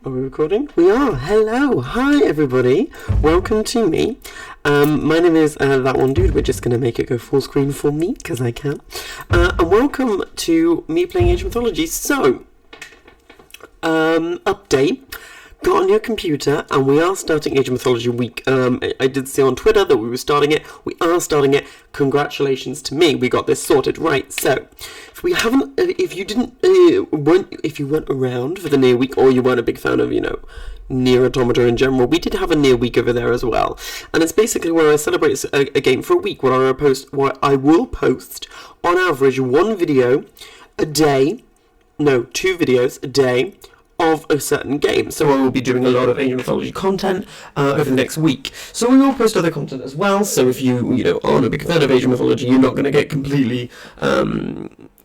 Are we recording? We are. Hello. Hi, everybody. Welcome to me. My name is That One Dude. We're just going to make it go full screen for me, because I can. And welcome to me playing Age of Mythology. So, update. Got a new computer, and we are starting Age of Mythology week. I did see on Twitter that we were starting it. We are starting it. Congratulations to me. We got this sorted. Right, so, if you weren't around for the near week, or you weren't a big fan of, Near Automata in general, we did have a near week over there as well. And it's basically where I celebrate a game for a week, where I will post, on average, one video a day, no, 2 videos a day, of a certain game. So I will be doing a lot of Age of Mythology content over the next week. So we will post other content as well. So if you aren't a big fan of Age of Mythology, you're not going to get completely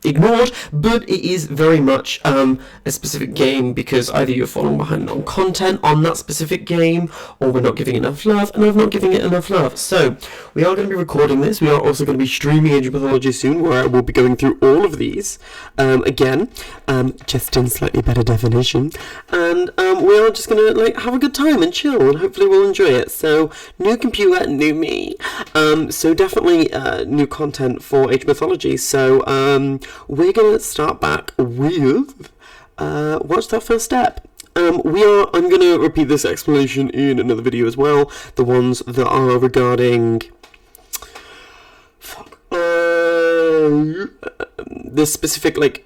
ignored, but it is very much a specific game, because either you're falling behind on content on that specific game, or we're not giving enough love, and I'm not giving it enough love. So we are going to be recording this. We are also going to be streaming Age of Mythology soon, where I will be going through all of these again, just in slightly better definition, and we are just going to have a good time and chill, and hopefully we'll enjoy it. So new computer, new me, so definitely new content for Age of Mythology. So we're going to start back with what's that first step? I'm going to repeat this explanation in another video as well, the ones that are regarding the specific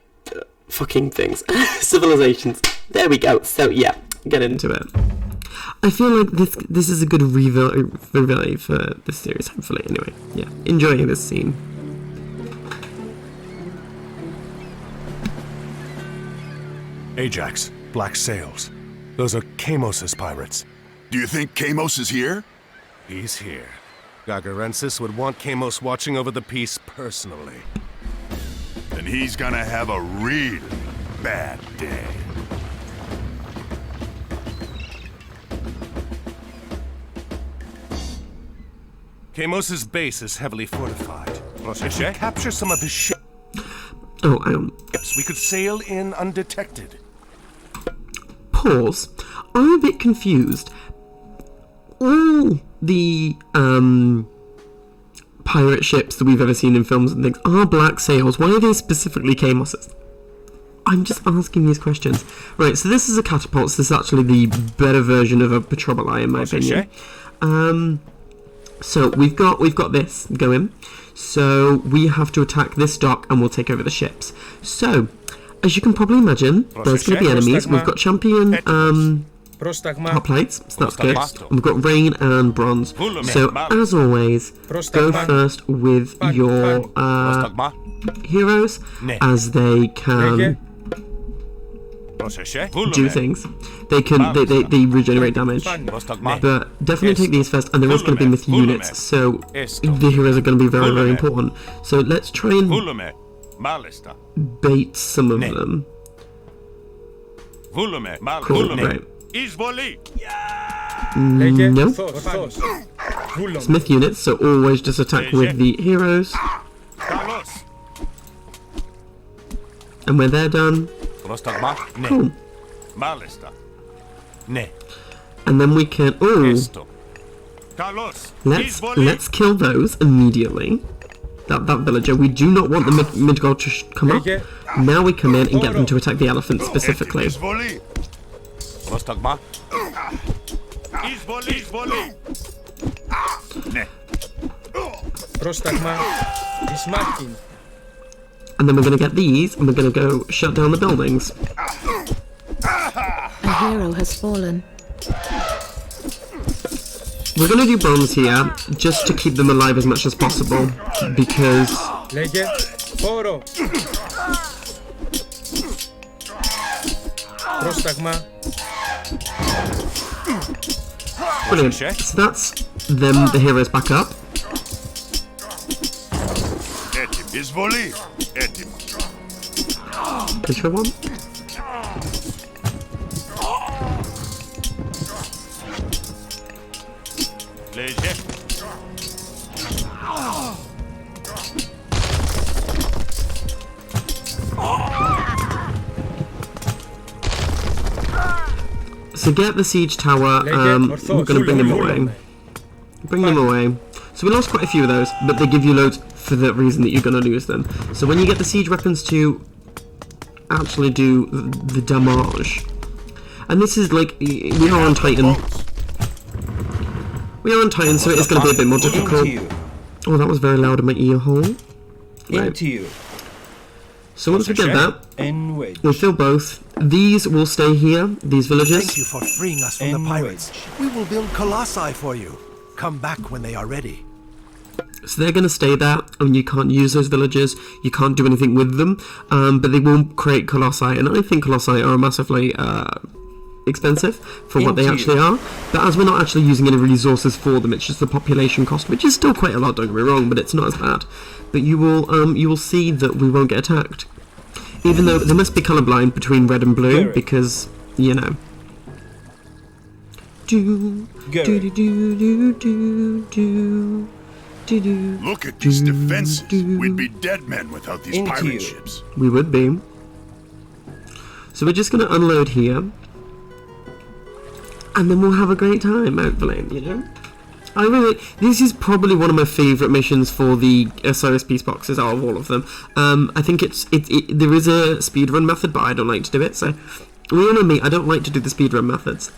fucking things. Civilizations. There we go. So yeah, get into it. I feel like this is a good revive for this series, hopefully. Anyway, yeah, enjoying this scene. Ajax, Black Sails. Those are Kamos's pirates. Do you think Kamos is here? He's here. Gargarensis would want Kamos watching over the peace personally. Then he's gonna have a real bad day. Kamos's base is heavily fortified. If we capture some of his ships, we could sail in undetected. Pause. I'm a bit confused. All the pirate ships that we've ever seen in films and things are Black Sails. Why are they specifically Kamos's? I'm just asking these questions. Right, so this is a catapult. So this is actually the better version of a patrol eye, in my opinion. So we've got this going. So we have to attack this dock, and we'll take over the ships. So, as you can probably imagine, there's going to be enemies. We've got champion hot plates, so that's good. And we've got rain and bronze. So, as always, go first with your heroes, as they can do things. They regenerate damage, but definitely take these first. And there is going to be myth units, so the heroes are going to be very, very important. So let's try and bait some of them. Cool, right. No. Smith units, so always just attack with the heroes. And when they're done, cool. And then we can. Let's kill those immediately. That villager. We do not want the Midgard to come up. Now we come in and get them to attack the elephant specifically. And then we're going to get these, and we're going to go shut down the buildings. A hero has fallen. We're going to do bronze here, just to keep them alive as much as possible, because... Brilliant. So that's them, the heroes back up. Control one. So get the siege tower. We're gonna bring them away. Bring them away. So we lost quite a few of those, but they give you loads for the reason that you're gonna lose them. So when you get the siege weapons to actually do the damage, and this is like we are on Titan. We are on Titan, so it is going to be a bit more difficult. Oh, that was very loud in my ear hole. Right. So once we get that, we'll fill both. These will stay here, these villages. Thank you for freeing us from the pirates. We will build colossi for you. Come back when they are ready. So they're going to stay there, and you can't use those villages. You can't do anything with them, but they will create colossi, and I think colossi are massively expensive for what they actually are. But as we're not actually using any resources for them, it's just the population cost, which is still quite a lot, don't get me wrong, but it's not as bad. But you will see that we won't get attacked, even though they must be colorblind between red and blue, because you know. Look at these defenses. We'd be dead men without these pirate ships. We would be. So we're just going to unload here, and then we'll have a great time, hopefully, you know? This is probably one of my favourite missions for the Osiris Peace Boxes out of all of them. I think there is a speedrun method, but I don't like to do it, so you know me, I don't like to do the speedrun methods.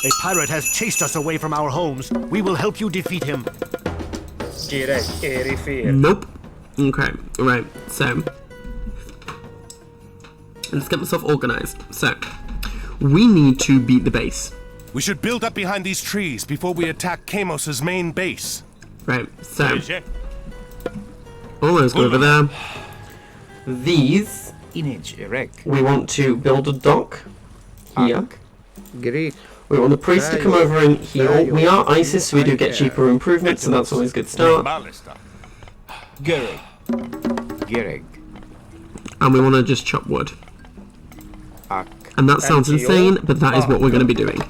A pirate has chased us away from our homes. We will help you defeat him. Nope. Okay, right, so let's get myself organised. So, we need to beat the base. We should build up behind these trees before we attack Kamos's main base. Right, so almost over there. These, we want to build a dock here. We want the priest to come over and heal. We are ISIS, so we do get cheaper improvements, so that's always a good start. And we want to just chop wood. And that sounds insane, but that is what we're going to be doing.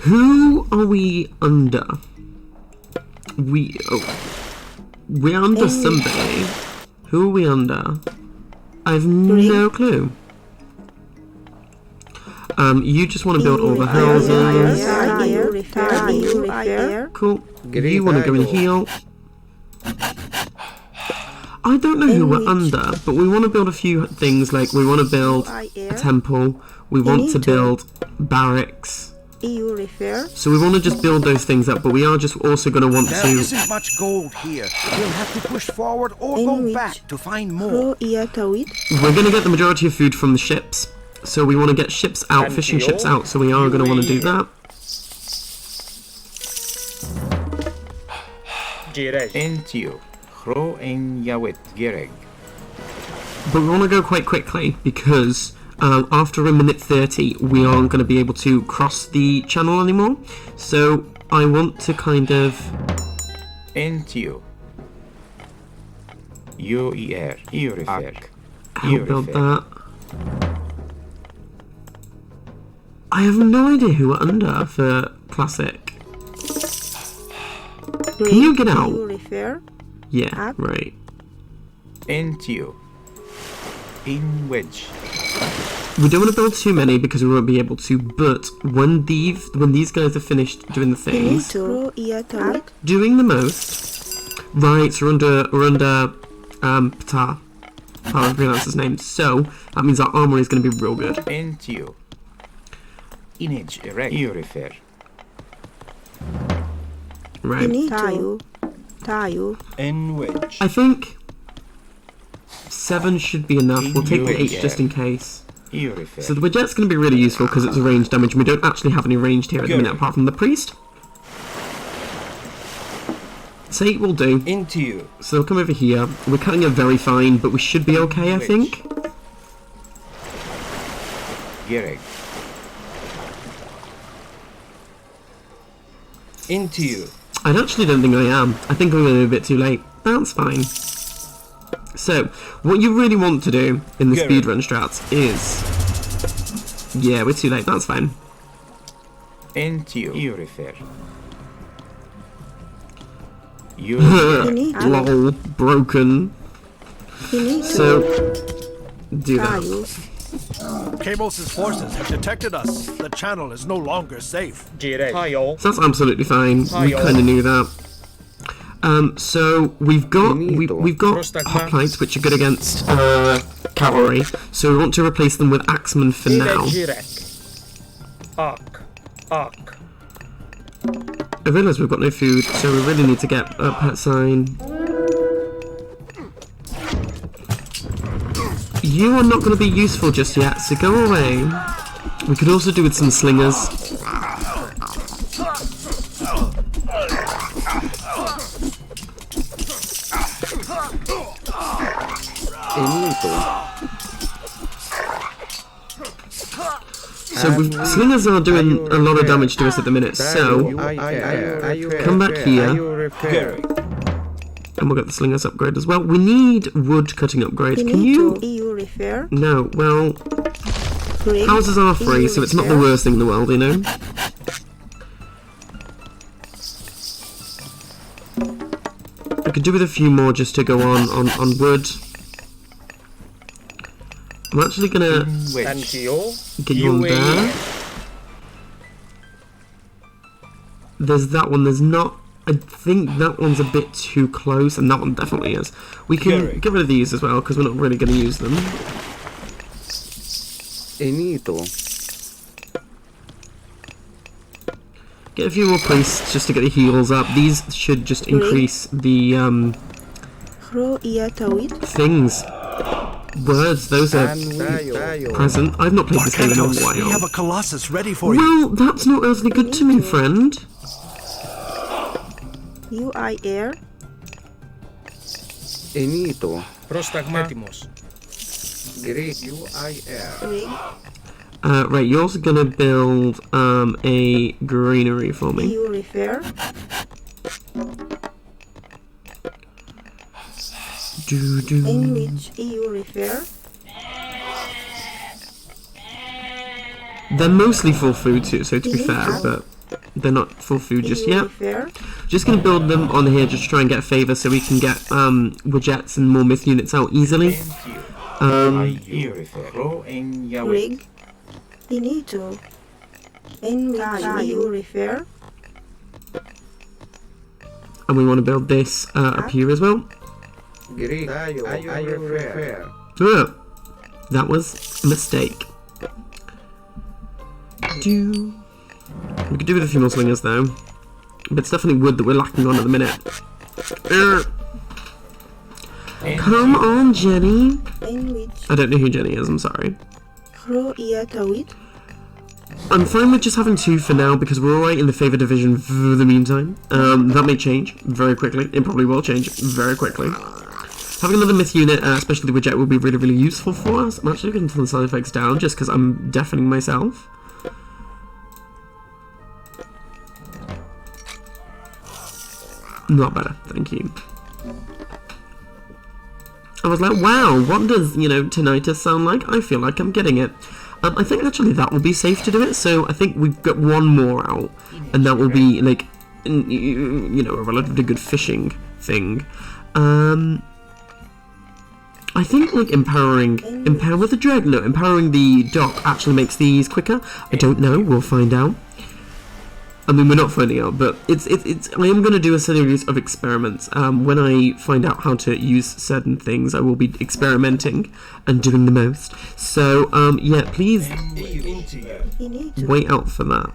Who are we under? We're under somebody. Who are we under? I have no clue. You just want to build all the houses. Cool. You want to go and heal. I don't know who we're under, but we want to build a few things, like we want to build a temple, we want to build barracks. So we want to just build those things up, but we are just also going to want to... There isn't much gold here. We'll have to push forward or go back to find more. We're going to get the majority of food from the ships. So we want to get ships out, fishing ships out, so we are going to want to do that. But we want to go quite quickly, because after a minute 30 we aren't going to be able to cross the channel anymore. So I want to kind of... I'll build that. I have no idea who we're under for classic. Can you get out? Yeah, right. We don't want to build too many because we won't be able to, but when these guys are finished doing the things, doing the most, right, so we're under Ptah, how I pronounce his name, so that means our armor is going to be real good. Right. I think 7 should be enough. We'll take the 8 just in case. So the Widget's going to be really useful because it's a range damage, and we don't actually have any ranged here at the minute apart from the priest. So 8 will do. So they'll come over here. We're cutting it very fine, but we should be okay, I think. I actually don't think I am. I think I'm going to be a bit too late. That's fine. So, what you really want to do in the speedrun strats is... Yeah, we're too late. That's fine. Lol, broken. So, do that. Kamos's forces have detected us. The channel is no longer safe. So that's absolutely fine. We kind of knew that. So we've got hoplites, which are good against cavalry. So we want to replace them with axemen for now. I realise we've got no food, so we really need to get a pet sign. You are not going to be useful just yet, so go away. We could also do with some slingers. So slingers are doing a lot of damage to us at the minute, so come back here. And we'll get the slingers upgrade as well. We need wood cutting upgrade. Can you... No, well... Houses are free, so it's not the worst thing in the world, you know? I could do with a few more just to go on wood. I'm actually gonna get you on there. There's that one, there's not... I think that one's a bit too close, and that one definitely is. We can get rid of these as well, because we're not really going to use them. Get a few more priests just to get the heals up. These should just increase the things. Words, those are present. I've not played this game in a while. We have a Colossus ready for you. Well, that's not earthly good to me, friend. Air. Right, you're also gonna build a granary for me. EU refer. In which EU refer. They're mostly full food too, so to be fair, but they're not full food just yet. Just gonna build them on here just to try and get a favour so we can get widgets and more myth units out easily. Rig. Inito. In which EU refer. And we want to build this up here as well. Oh, that was a mistake. We could do with a few more slingers though, but it's definitely wood that we're lacking on at the minute. Come on, Jenny. I don't know who Jenny is, I'm sorry. I'm fine with just having 2 for now because we're alright in the favour division for the meantime. That may change very quickly. It probably will change very quickly. Having another myth unit, especially the widget, will be really, really useful for us. I'm actually going to turn the sound effects down just because I'm deafening myself. Not better, thank you. I was like, wow, what does, tinnitus sound like? I feel like I'm getting it. I think actually that will be safe to do it, so I think we've got one more out, and that will be, like, a relatively good fishing thing. I think, like, empowering the dock actually makes these quicker. I don't know, we'll find out. I mean, we're not finding out, but I am going to do a series of experiments. When I find out how to use certain things, I will be experimenting and doing the most. So, yeah, please wait out for that.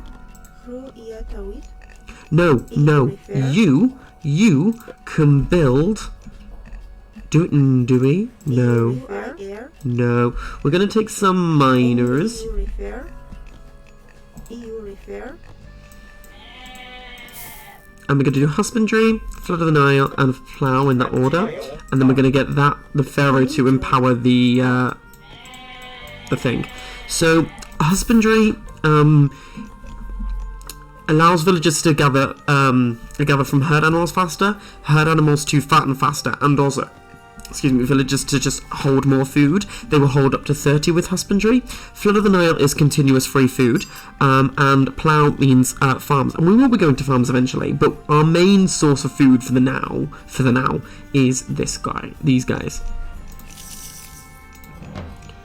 No, you can build... Do we? No. No. We're going to take some miners. And we're going to do husbandry, flood of the Nile, and plough in that order. And then we're going to get the pharaoh to empower the thing. So husbandry allows villagers to gather from herd animals faster, herd animals to fatten faster, and also, villagers to just hold more food. They will hold up to 30 with husbandry. Flood of the Nile is continuous free food, and plough means farms. And we will be going to farms eventually, but our main source of food for the now, is these guys.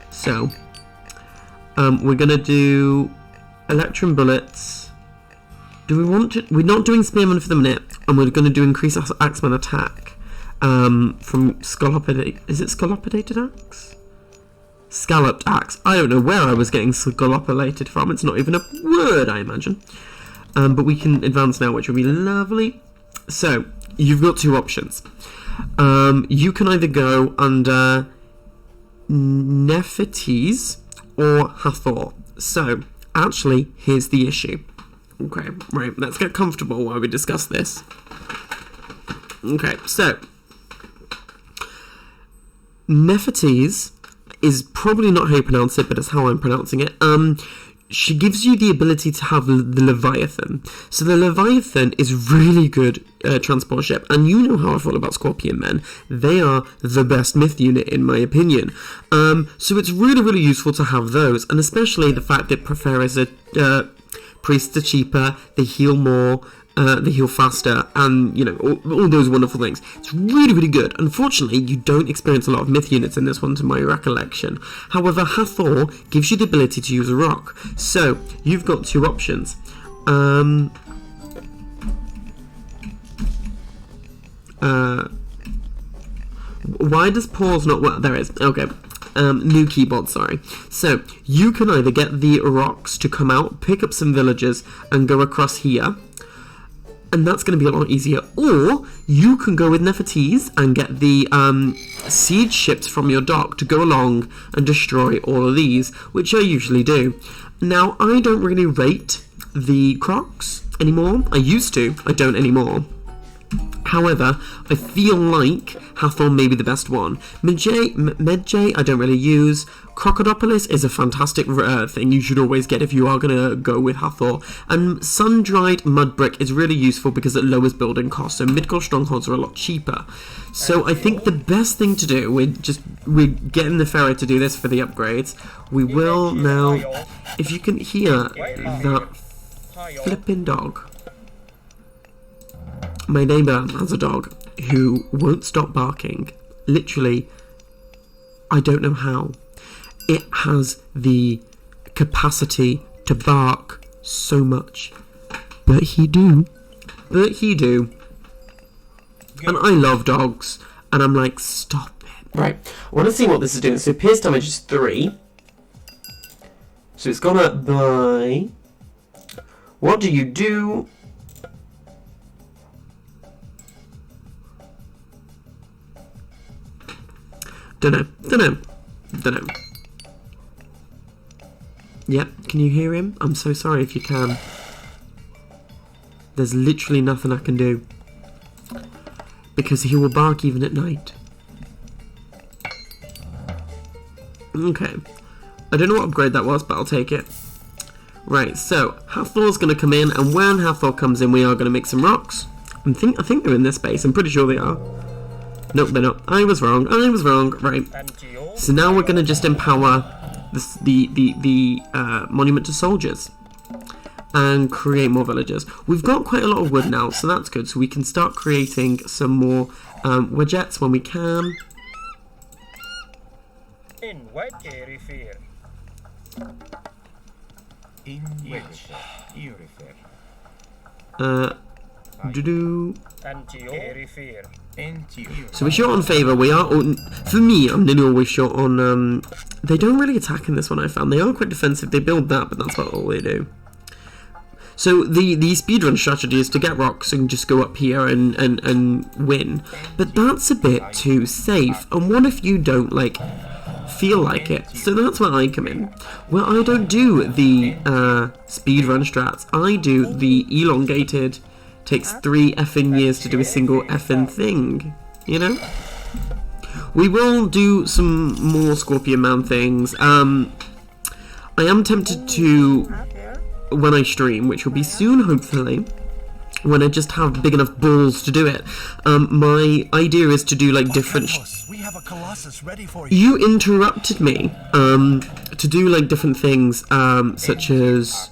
So, We're going to do Electrum Bullets. Do we want to... We're not doing Spearman for the minute, and we're going to do Increase Axeman Attack from Scalopedate. Is it Scalopedated Axe? Scalloped Axe. I don't know where I was getting scalopelated from. It's not even a word, I imagine. But we can advance now, which will be lovely. So, you've got two options. You can either go under Nefertiti or Hathor. So, actually, here's the issue. Okay, right, let's get comfortable while we discuss this. Okay, so Nefertiti is probably not how you pronounce it, but it's how I'm pronouncing it. She gives you the ability to have the Leviathan. So the Leviathan is really good transport ship, and you know how I feel about Scorpion Men. They are the best myth unit in my opinion. So it's really, really useful to have those, and especially the fact that Preferers are priests are cheaper, they heal more, they heal faster, and, you know, all those wonderful things. It's really, really good. Unfortunately, you don't experience a lot of myth units in this one, to my recollection. However, Hathor gives you the ability to use a rock. So, you've got two options. Why does pause not work? There is. Okay. New keyboard, sorry. So, you can either get the rocks to come out, pick up some villagers, and go across here. And that's going to be a lot easier. Or, you can go with Nefertiti and get the siege ships from your dock to go along and destroy all of these, which I usually do. Now, I don't really rate the Crocs anymore. I used to. I don't anymore. However, I feel like Hathor may be the best one. Medjay, I don't really use. Crocodipolis is a fantastic thing you should always get if you are going to go with Hathor. And Sun-Dried Mud Brick is really useful because it lowers building costs, so Midgård strongholds are a lot cheaper. So I think the best thing to do, we're getting the ferry to do this for the upgrades. We will now, if you can hear that flipping dog. My neighbour has a dog who won't stop barking. Literally, I don't know how. It has the capacity to bark so much. But he do. And I love dogs. And I'm like, stop it. Right, I want to see what this is doing. So pierce damage is 3. So it's gone up by... What do you do? Dunno. Yep, can you hear him? I'm so sorry if you can. There's literally nothing I can do. Because he will bark even at night. Okay. I don't know what upgrade that was, but I'll take it. Right, so Hathor's going to come in, and when Hathor comes in, we are going to make some rocks. I think they're in this base. I'm pretty sure they are. Nope, they're not. I was wrong. Right. So now we're going to just empower the monument to soldiers and create more villagers. We've got quite a lot of wood now, so that's good. So we can start creating some more wedgettes when we can. In which you refer? In which you refer? So we're short on favour. We are, for me, I'm nearly always short on. They don't really attack in this one. I found they are quite defensive. They build that, but that's about all they do. So the speedrun strategy is to get rocks and just go up here and win. But that's a bit too safe. And what if you don't feel like it? So that's where I come in. Well, I don't do the speedrun strats. I do the elongated. Takes 3 effing years to do a single effing thing, you know? We will do some more Scorpion Man things. I am tempted to, when I stream, which will be soon, hopefully, when I just have big enough balls to do it. My idea is to do different. We have a Colossus ready for you. You interrupted me to do different things, such as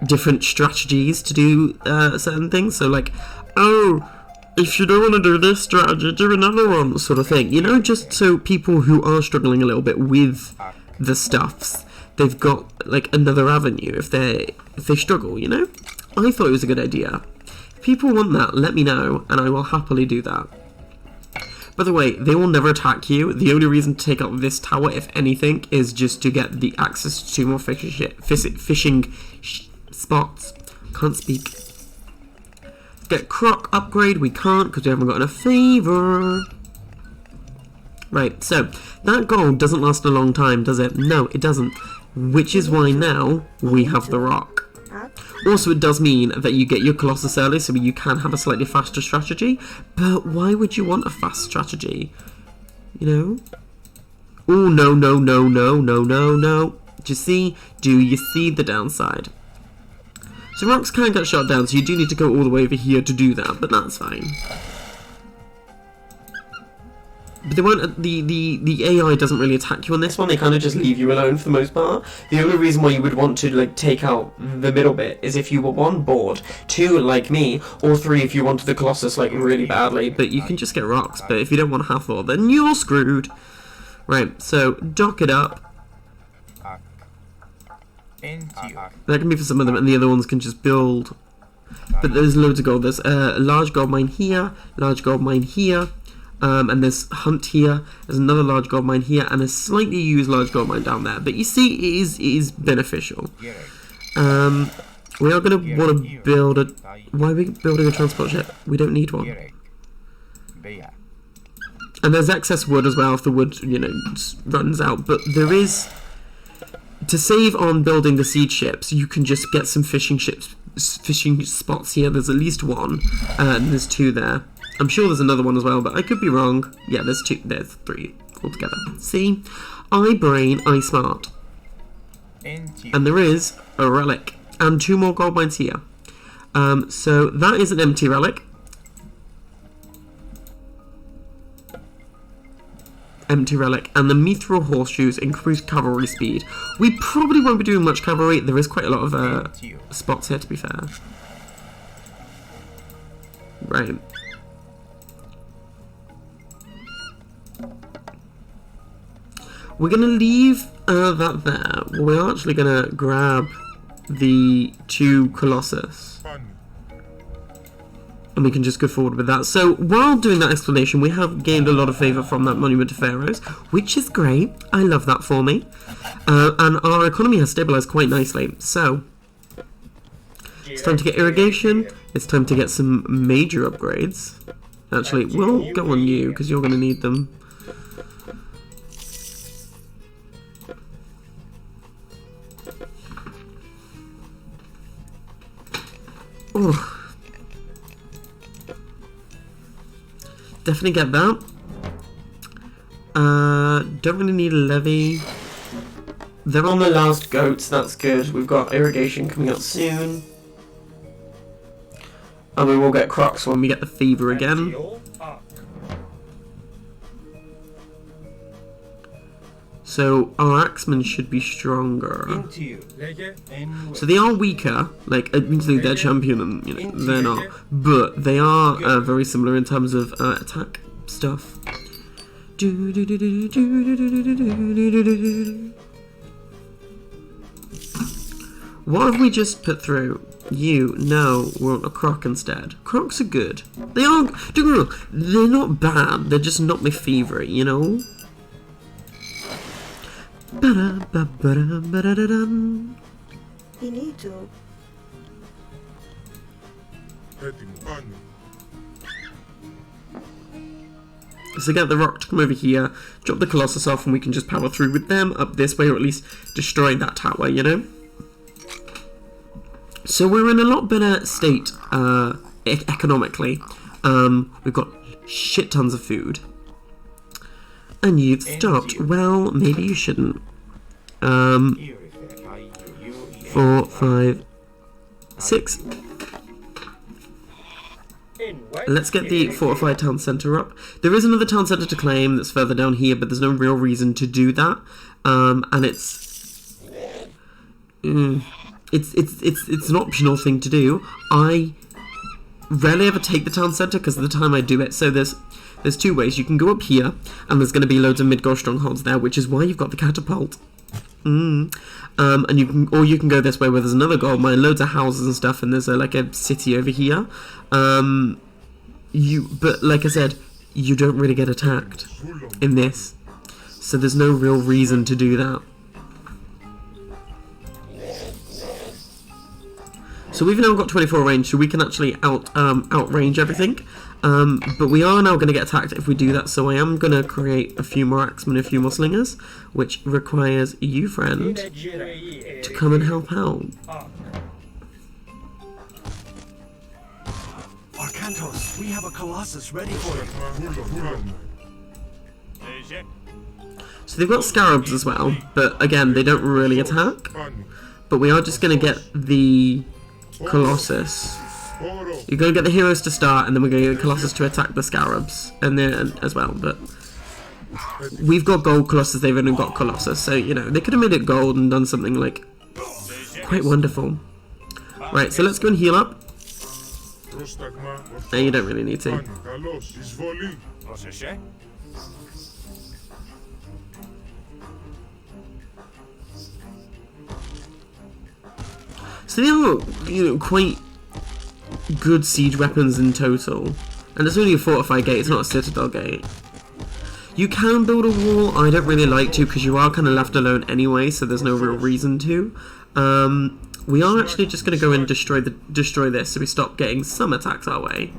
different strategies to do certain things. So if you don't want to do this strategy, do another one, sort of thing. You know, just so people who are struggling a little bit with the stuffs they've got like another avenue if they struggle, you know? I thought it was a good idea. If people want that, let me know, and I will happily do that. By the way, they will never attack you. The only reason to take out this tower, if anything, is just to get the access to 2 more fishing spots. Can't speak. Get croc upgrade. We can't because we haven't got enough favor. Right, so that gold doesn't last a long time, does it? No, it doesn't. Which is why now we have the rock. Also, it does mean that you get your Colossus early, so you can have a slightly faster strategy. But why would you want a fast strategy? You know? Oh, no, no, no, no, no, no, no. Do you see the downside? So rocks can get shot down, so you do need to go all the way over here to do that, but that's fine. But they won't. The AI doesn't really attack you on this one. They kind of just leave you alone for the most part. The only reason why you would want to like take out the middle bit is if you were 1 bored, 2 like me, or 3 if you wanted the Colossus like really badly. But you can just get rocks. But if you don't want to have 4, then you're screwed. Right. So dock it up. That can be for some of them, and the other ones can just build. But there's loads of gold. There's a large gold mine here, large gold mine here. And there's hunt here, there's another large gold mine here, and a slightly used large gold mine down there. But you see, it is beneficial. We are going to want to build a... Why are we building a transport ship? We don't need one. And there's excess wood as well if the wood, you know, runs out. But there is... To save on building the siege ships, you can just get some fishing spots here. There's at least 1, and there's 2 there. I'm sure there's another one as well, but I could be wrong. Yeah, there's 3 altogether. See? I brain, I smart. And there is a relic. And 2 more gold mines here. So that is an empty relic. Empty relic. And the mithril horseshoes increase cavalry speed. We probably won't be doing much cavalry. There is quite a lot of spots here, to be fair. Right. We're going to leave that there. We're actually going to grab the 2 Colossus. And we can just go forward with that. So, while doing that explanation, we have gained a lot of favour from that Monument to Pharaohs, which is great. I love that for me. And our economy has stabilised quite nicely. So, it's time to get irrigation. It's time to get some major upgrades. Actually, we'll go on you, because you're going to need them. Oh. Definitely get that. Don't really need a levy. They're on the last goats, that's good. We've got irrigation coming up soon. And we will get crocs when we get the fever again. So our axemen should be stronger. So they are weaker, like admittedly they're champion and you know they're not, but they are very similar in terms of attack stuff. What have we just put through? You, no, we want a croc instead. Crocs are good. They are, don't get me wrong, they're not bad, they're just not my favourite, you know? We need to. So get the rock to come over here, drop the Colossus off, and we can just power through with them up this way, or at least destroy that tower, you know? So we're in a lot better state economically. We've got shit tons of food. And you've stopped. Well, maybe you shouldn't. 4, 5, 6. Let's get the fortified town centre up. There is another town centre to claim that's further down here, but there's no real reason to do that. And it's an optional thing to do. I rarely ever take the town centre because of the time I do it. So there's 2 ways. You can go up here, and there's going to be loads of Midgard strongholds there, which is why you've got the catapult. And you can go this way where there's another gold mine, loads of houses and stuff, and there's like a city over here. But like I said, you don't really get attacked in this, so there's no real reason to do that. So we've now got 24 range, so we can actually outrange everything. But we are now going to get attacked if we do that, so I am going to create a few more axemen, a few more slingers, which requires you, friend, to come and help out. Arcantos, we have a Colossus ready for you. So they've got scarabs as well, but again, they don't really attack. But we are just going to get the Colossus. You're going to get the heroes to start, and then we're going to get the Colossus to attack the scarabs, and then as well. But we've got gold Colossus, they've only got Colossus, so you know they could have made it gold and done something like quite wonderful. Right, so let's go and heal up. No, you don't really need to. So they are, quite good siege weapons in total. And it's only a fortified gate, it's not a citadel gate. You can build a wall, I don't really like to because you are kind of left alone anyway, so there's no real reason to. We are actually just going to go and destroy this so we stop getting some attacks our way.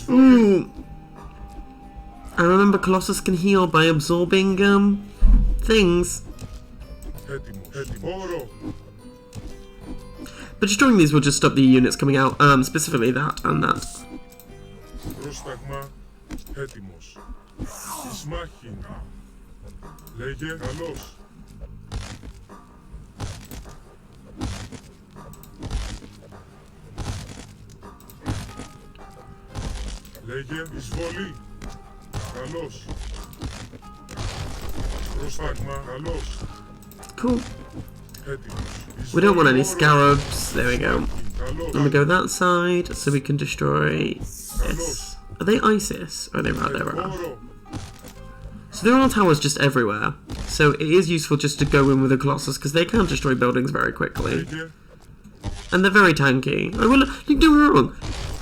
Ooh. I remember Colossus can heal by absorbing things. But destroying these will just stop the units coming out, specifically that and that. Cool. We don't want any scarabs. There we go. And we go that side so we can destroy this. Are they Isis? Or are they right there? So there are towers just everywhere. So it is useful just to go in with a Colossus because they can destroy buildings very quickly. And they're very tanky. Don't get me wrong.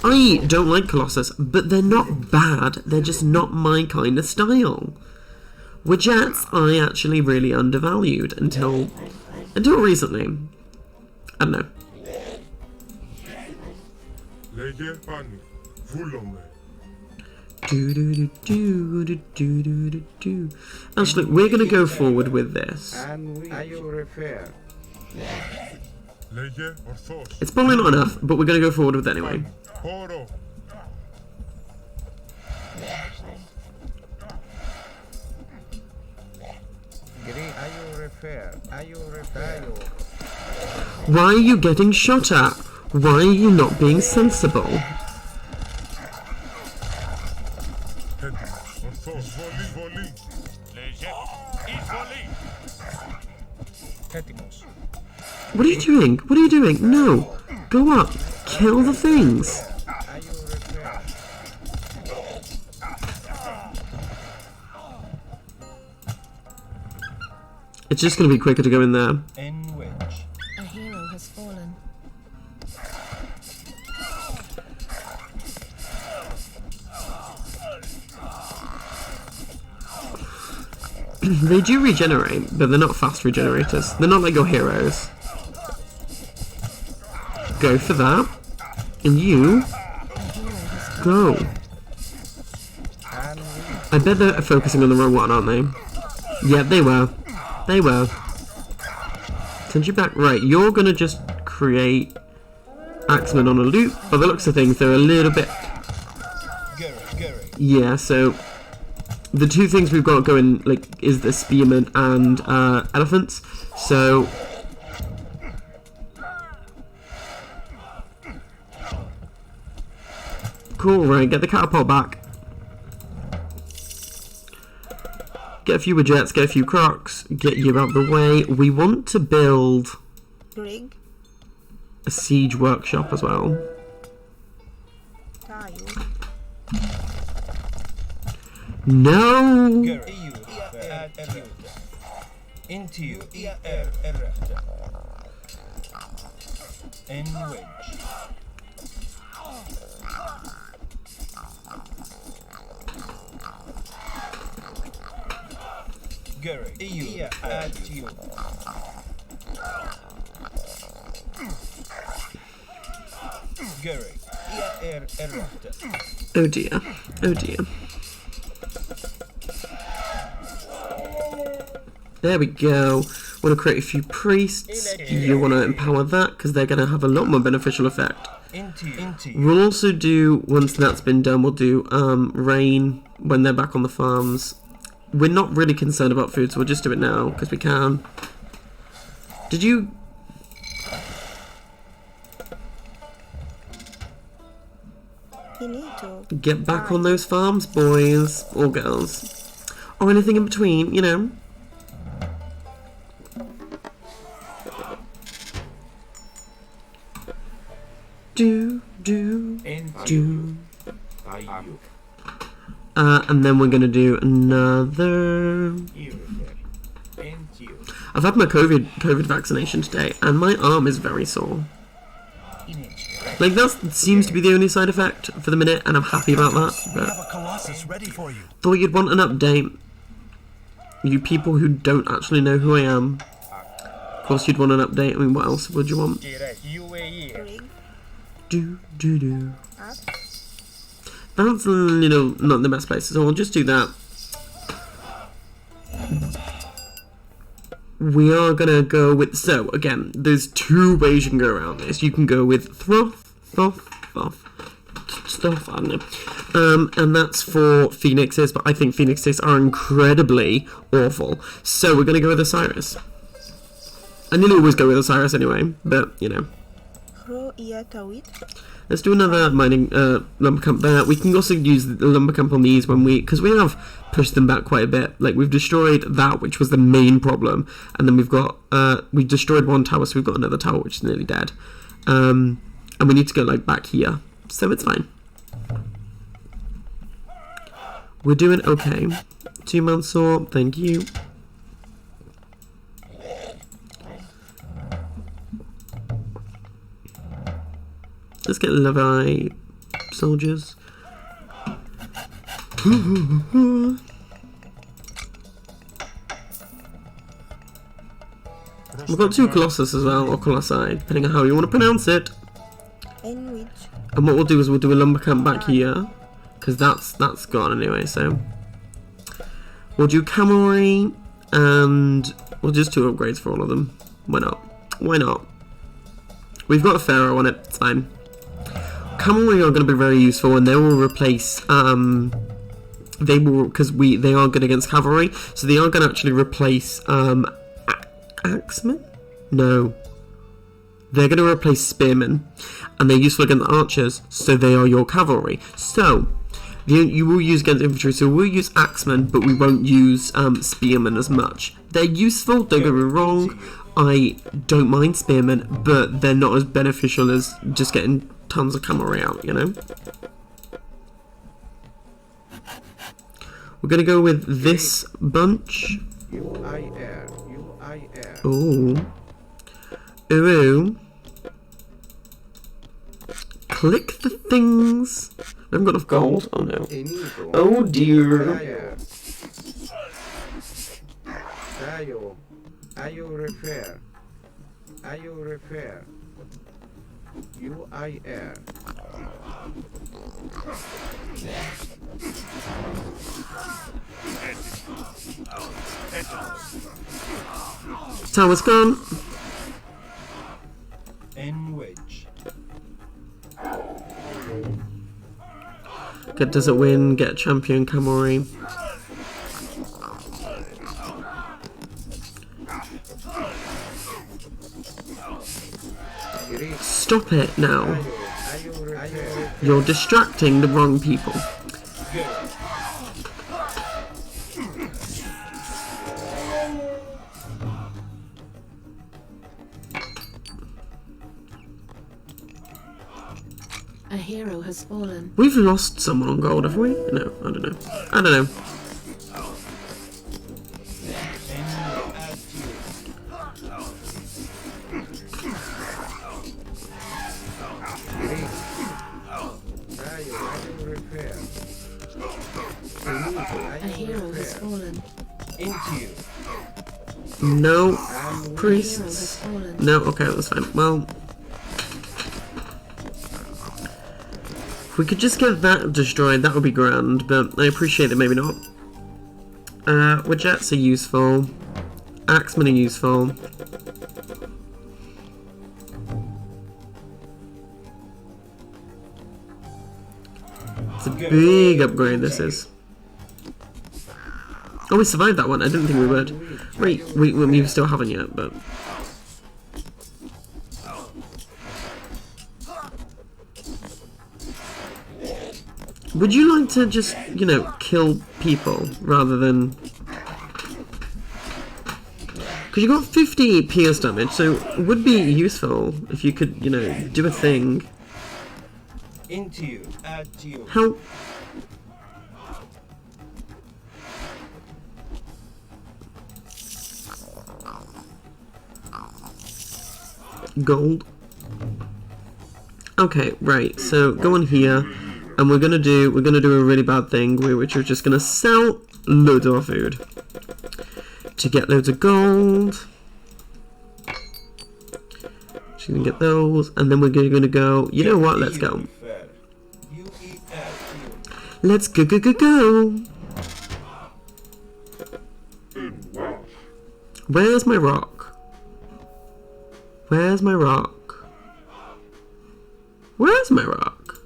I don't like Colossus, but they're not bad. They're just not my kind of style. With jets, I actually really undervalued until recently. I don't know. Actually, we're gonna go forward with this. It's probably not enough, but we're gonna go forward with it anyway. Why are you getting shot at? Why are you not being sensible? What are you doing? What are you doing? No! Go up! Kill the things! It's just going to be quicker to go in there. A hero has fallen. They do regenerate, but they're not fast regenerators. They're not like your heroes. Go for that. And you... go. I bet they're focusing on the wrong one, aren't they? Yeah, they were. They were. Send you back. Right, you're gonna just create axemen on a loop. By the looks of things, they're a little bit... yeah, so... the two things we've got going, like, is the spearmen and elephants. So... cool, right, get the catapult back. Get a few jets, get a few crocs, get you out the way. We want to build Rig. a siege workshop as well. No! Into you. In which. Gary. You. At you. Gary. Oh dear. Oh dear. There we go. Want to create a few priests. You want to empower that because they're going to have a lot more beneficial effect. We'll also do, once that's been done, we'll do rain when they're back on the farms. We're not really concerned about food, so we'll just do it now because we can. Did you... You need to get back on those farms, boys or girls, or anything in between, you know. Do. And then we're gonna do another. I've had my COVID vaccination today, and my arm is very sore. Like, that seems to be the only side effect for the minute, and I'm happy about that. We But have a Colossus ready for you. thought you'd want an update. You people who don't actually know who I am. Of course you'd want an update. I mean, what else would you want? Do. That's, you know, not the best place, so I'll just do that. We are gonna go with, so again, there's two ways you can go around this. You can go with stuff, I don't know. And that's for phoenixes, but I think phoenixes are incredibly awful. So we're gonna go with Osiris. I nearly always go with Osiris anyway, but you know. Let's do another mining lumber camp there. We can also use the lumber camp on these when because we have pushed them back quite a bit. Like, we've destroyed that, which was the main problem, and then we've got we destroyed one tower, so we've got another tower which is nearly dead, and we need to go like back here, so it's fine. We're doing okay. 2 months or thank you. Let's get Levi soldiers. We've got 2 Colossus as well, or Colossi, depending on how you want to pronounce it. And what we'll do is we'll do a lumber camp back here, because that's gone anyway. So we'll do cavalry, and we'll just 2 upgrades for all of them. Why not? Why not? We've got a pharaoh on it. It's fine. Cavalry are going to be very useful, and they will replace. They will, because they are good against cavalry, so they are going to actually replace axemen. No, they're going to replace spearmen, and they're useful against archers, so they are your cavalry. So you will use against infantry, so we'll use axemen, but we won't use spearmen as much. They're useful. Don't get me wrong. I don't mind spearmen, but they're not as beneficial as just getting tons of cavalry out, you know? We're gonna go with this bunch. Ooh. Ooh. Click the things. I haven't got enough gold. Oh no. Oh dear. Tower's gone. In which. Get desert wind, get champion cavalry. Stop it now. You're distracting the wrong people. A hero has fallen. We've lost someone on gold, have we? No, I don't know. A hero has fallen. Into you. No. A hero has Priests. fallen. No, okay, that's fine. Well, if we could just get that destroyed, that would be grand, but I appreciate that maybe not. Widgets are useful. Axemen are useful. It's a big upgrade, this is. Oh, we survived that one. I didn't think we would. Right, we still haven't yet, but... Would you like to just, you know, kill people rather than... Because you got 50 pierce damage, so it would be useful if you could, you know, do a thing. Into you. Add to you. Help. Gold. Okay, right. So go on here, and we're gonna do a really bad thing, which is just gonna sell loads of our food to get loads of gold. Just gonna get those, and then we're gonna go. You know what? Let's go. You eat add to you. Let's go. Where's my rock? Where's my rock? Where's my rock?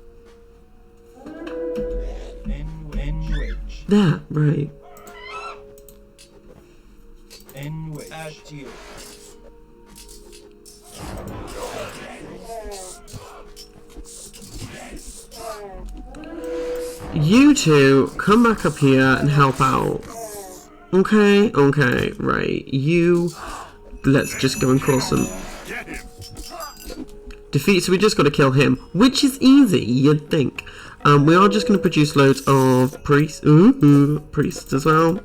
In which. There, right. In which. Add to you. You two, come back up here and help out. Okay, right. You, let's just go and cause some defeat. So we just got to kill him, which is easy, you'd think. We are just going to produce loads of priests. Priests as well.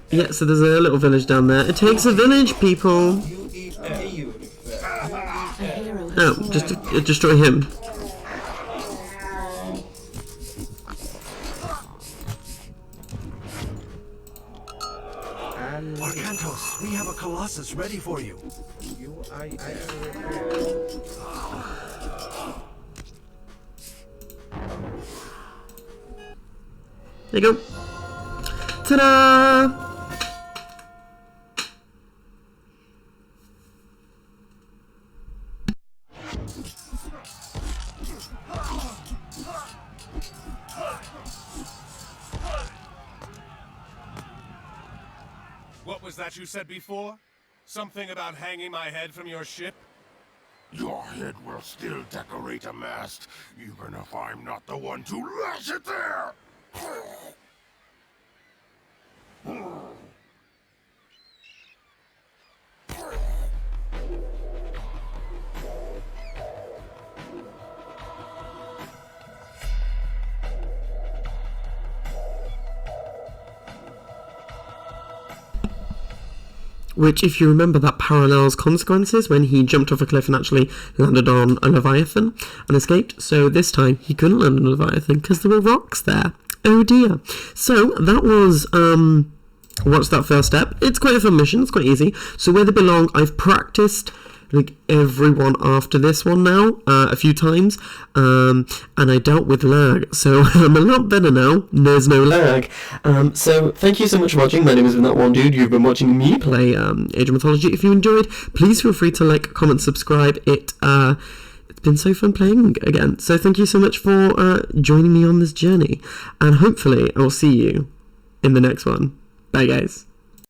Yeah, so there's a little village down there. It takes a village, people. Oh, just destroy him. Arcantos, we have a Colossus ready for you. There you go. Ta-da! What was that you said before? Something about hanging my head from your ship? Your head will still decorate a mast, even if I'm not the one to lash it there! Which, if you remember, that parallels consequences when he jumped off a cliff and actually landed on a Leviathan and escaped. So this time he couldn't land on a Leviathan because there were rocks there. Oh dear. So that was what's that first step? It's quite a fun mission. It's quite easy. So where they belong, I've practiced like everyone after this one now a few times, and I dealt with lag, so I'm a lot better now. There's no lag. So thank you so much for watching. My name is That One Dude. You've been watching me play Age of Mythology. If you enjoyed, please feel free to like, comment, subscribe. It's been so fun playing again. So thank you so much for joining me on this journey, and hopefully I'll see you in the next one. Bye guys.